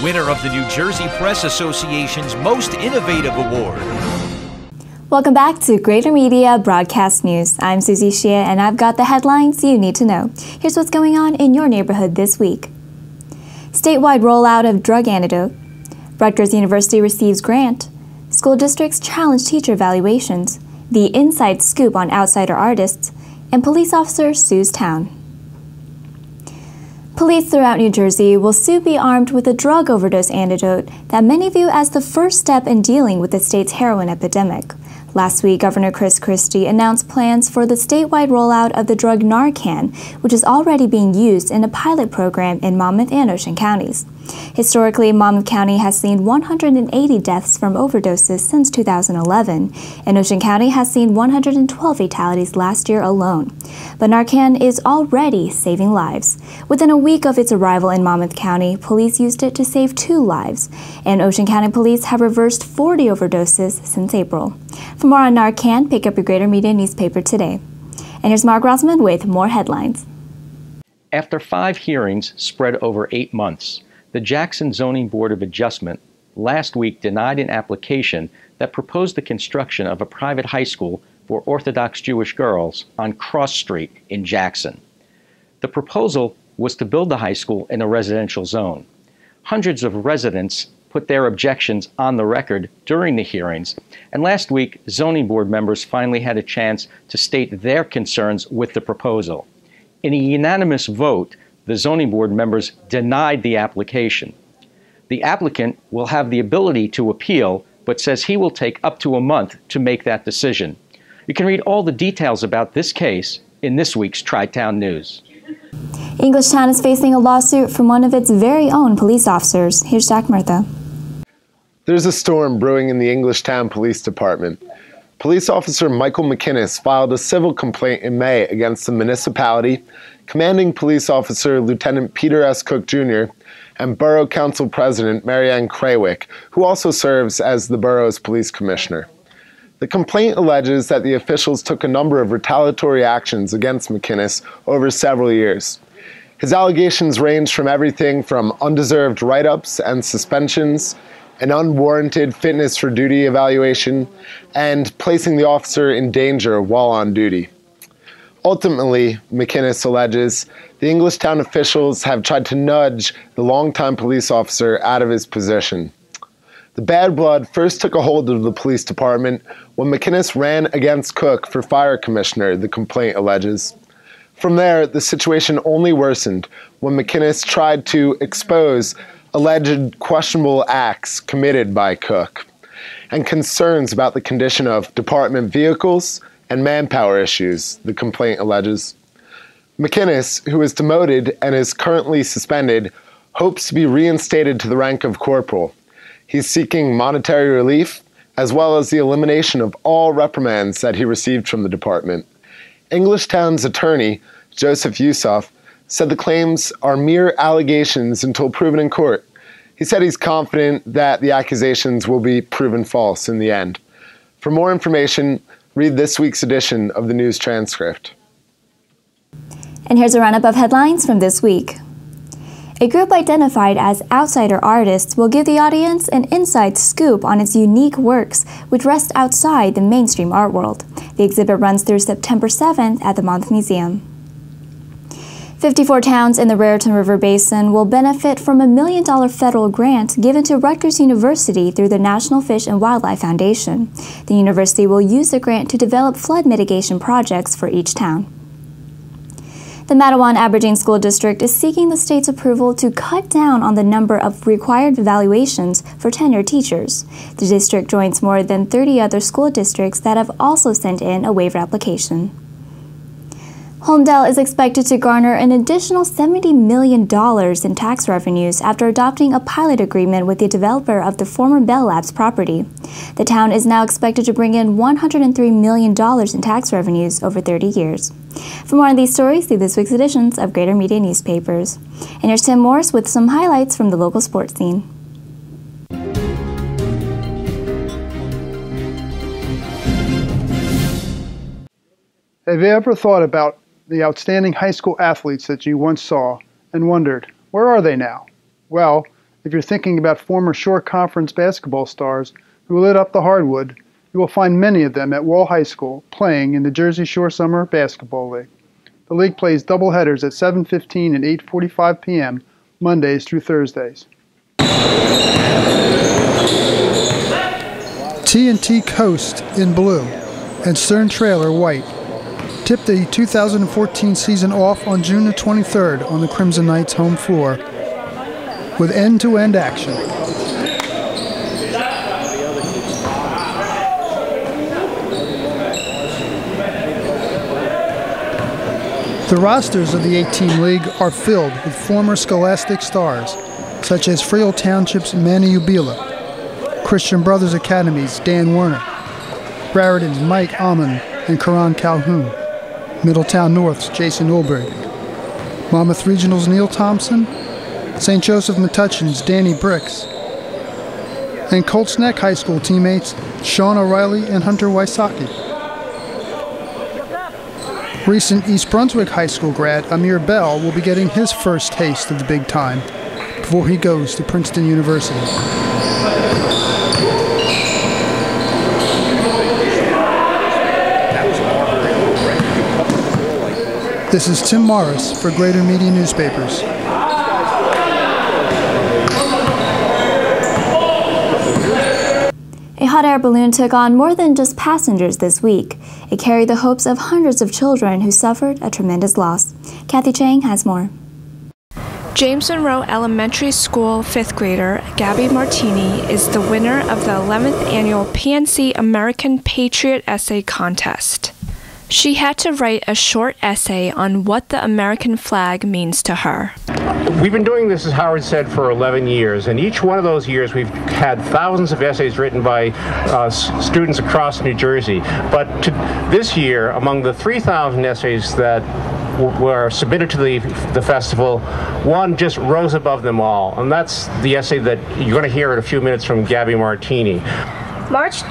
winner of the New Jersey Press Association's Most Innovative Award. Welcome back to Greater Media Broadcast News. I'm Susie Shea, and I've got the headlines you need to know. Here's what's going on in your neighborhood this week. Statewide rollout of drug antidote. Rutgers University receives grant. School districts challenge teacher evaluations. The inside scoop on outsider artists. And police officer sues town. Police throughout New Jersey will soon be armed with a drug overdose antidote that many view as the first step in dealing with the state's heroin epidemic. Last week, Governor Chris Christie announced plans for the statewide rollout of the drug Narcan, which is already being used in a pilot program in Monmouth and Ocean counties. Historically, Monmouth County has seen 180 deaths from overdoses since 2011, and Ocean County has seen 112 fatalities last year alone. But Narcan is already saving lives. Within a week of its arrival in Monmouth County, police used it to save 2 lives, and Ocean County police have reversed 40 overdoses since April. For more on Narcan, pick up your Greater Media newspaper today. And here's Mark Rossman with more headlines. After 5 hearings spread over 8 months, the Jackson Zoning Board of Adjustment last week denied an application that proposed the construction of a private high school for Orthodox Jewish girls on Cross Street in Jackson. The proposal was to build the high school in a residential zone. Hundreds of residents put their objections on the record during the hearings, and last week, zoning board members finally had a chance to state their concerns with the proposal. In a unanimous vote, the zoning board members denied the application. The applicant will have the ability to appeal, but says he will take up to a month to make that decision. You can read all the details about this case in this week's Tri-Town News. Englishtown is facing a lawsuit from one of its very own police officers. Here's Jack Murtha. There's a storm brewing in the Englishtown Police Department. Police officer Michael McInnes filed a civil complaint in May against the municipality, commanding police officer Lieutenant Peter S. Cook Jr., and Borough Council President Marianne Krawick, who also serves as the borough's police commissioner. The complaint alleges that the officials took a number of retaliatory actions against McInnes over several years. His allegations range from everything from undeserved write-ups and suspensions, an unwarranted fitness for duty evaluation, and placing the officer in danger while on duty. Ultimately, McInnes alleges, the Englishtown officials have tried to nudge the longtime police officer out of his position. The bad blood first took a hold of the police department when McInnes ran against Cook for fire commissioner, the complaint alleges. From there, the situation only worsened when McInnes tried to expose alleged questionable acts committed by Cook, and concerns about the condition of department vehicles and manpower issues, the complaint alleges. McInnes, who was demoted and is currently suspended, hopes to be reinstated to the rank of corporal. He's seeking monetary relief, as well as the elimination of all reprimands that he received from the department. Englishtown's attorney, Joseph Yusuf, said the claims are mere allegations until proven in court. He said he's confident that the accusations will be proven false in the end. For more information, read this week's edition of the news transcript. And here's a roundup of headlines from this week. A group identified as outsider artists will give the audience an inside scoop on its unique works, which rest outside the mainstream art world. The exhibit runs through September 7th at the Monmouth Museum. 54 towns in the Raritan River Basin will benefit from a $1 million federal grant given to Rutgers University through the National Fish and Wildlife Foundation. The university will use the grant to develop flood mitigation projects for each town. The Matawan Aberdeen School District is seeking the state's approval to cut down on the number of required evaluations for tenured teachers. The district joins more than 30 other school districts that have also sent in a waiver application. Holmdel is expected to garner an additional $70 million in tax revenues after adopting a pilot agreement with the developer of the former Bell Labs property. The town is now expected to bring in $103 million in tax revenues over 30 years. For more on these stories, see this week's editions of Greater Media newspapers. And here's Tim Morris with some highlights from the local sports scene. Have you ever thought about the outstanding high school athletes that you once saw and wondered, where are they now? Well, If you're thinking about former Shore Conference basketball stars who lit up the hardwood, you will find many of them at Wall High School playing in the Jersey Shore Summer Basketball League. The league plays doubleheaders at 7:15 and 8:45 p.m. Mondays through Thursdays. T&T Coast in blue and Stern Trailer white tip the 2014 season off on June the 23rd on the Crimson Knights' home floor with end-to-end action. The rosters of the 8-team league are filled with former Scholastic stars, such as Freel Township's Manny Ubila, Christian Brothers Academy's Dan Werner, Raritan's Mike Almond and Karan Calhoun, Middletown North's Jason Ulberg, Monmouth Regional's Neil Thompson, St. Joseph Metuchen's Danny Bricks, and Colts Neck High School teammates Sean O'Reilly and Hunter Wysocki. Recent East Brunswick High School grad Amir Bell will be getting his first taste of the big time before he goes to Princeton University. This is Tim Morris for Greater Media Newspapers. A hot air balloon took on more than just passengers this week. It carried the hopes of hundreds of children who suffered a tremendous loss. Kathy Chang has more. James Monroe Elementary School 5th grader Gabby Martini is the winner of the 11th annual PNC American Patriot Essay Contest. She had to write a short essay on what the American flag means to her. We've been doing this, as Howard said, for 11 years, and each one of those years we've had thousands of essays written by students across New Jersey. But this year, among the 3,000 essays that were submitted to the festival, one just rose above them all, and that's the essay that you're going to hear in a few minutes from Gabby Martini. March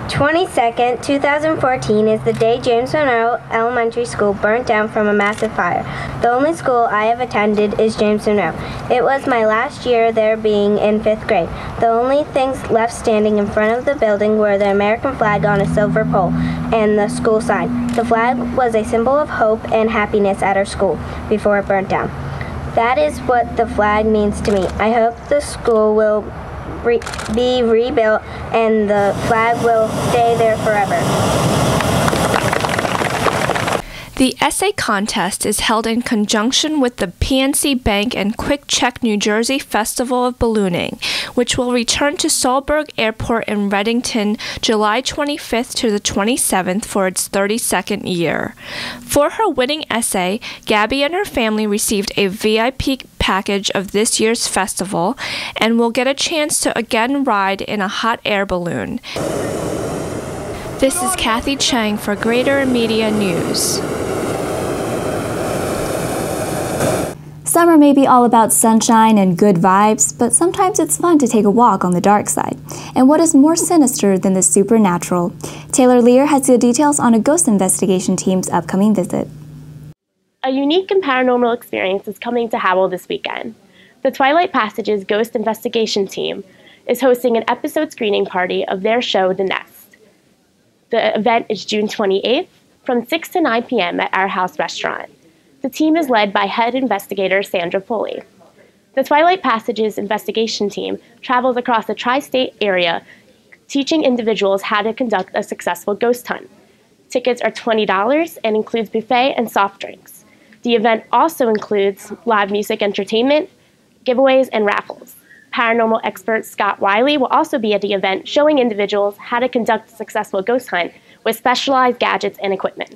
22nd, 2014 is the day James Monroe Elementary School burnt down from a massive fire. The only school I have attended is James Monroe. It was my last year there, being in 5th grade. The only things left standing in front of the building were the American flag on a silver pole and the school sign. The flag was a symbol of hope and happiness at our school before it burnt down. That is what the flag means to me. I hope the school will be rebuilt and the flag will stay there forever. The essay contest is held in conjunction with the PNC Bank and Quick Check New Jersey Festival of Ballooning, which will return to Solberg Airport in Reddington July 25th to the 27th for its 32nd year. For her winning essay, Gabby and her family received a VIP package of this year's festival and will get a chance to again ride in a hot air balloon. This is Kathy Chang for Greater Media News. Summer may be all about sunshine and good vibes, but sometimes it's fun to take a walk on the dark side. And what is more sinister than the supernatural? Taylor Lear has the details on a ghost investigation team's upcoming visit. A unique and paranormal experience is coming to Howell this weekend. The Twilight Passage's Ghost Investigation Team is hosting an episode screening party of their show, The Nest. The event is June 28th from 6 to 9 p.m. at Our House Restaurant. The team is led by head investigator Sandra Foley. The Twilight Passage's investigation team travels across the tri-state area, teaching individuals how to conduct a successful ghost hunt. Tickets are $20 and includes buffet and soft drinks. The event also includes live music entertainment, giveaways, and raffles. Paranormal expert Scott Wiley will also be at the event, showing individuals how to conduct a successful ghost hunt with specialized gadgets and equipment.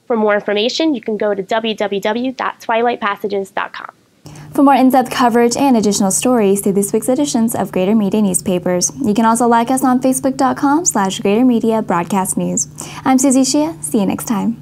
For more information, you can go to www.twilightpassages.com. For more in-depth coverage and additional stories through this week's editions of Greater Media Newspapers, you can also like us on facebook.com/Greater Media Broadcast News. I'm Susie Shea. See you next time.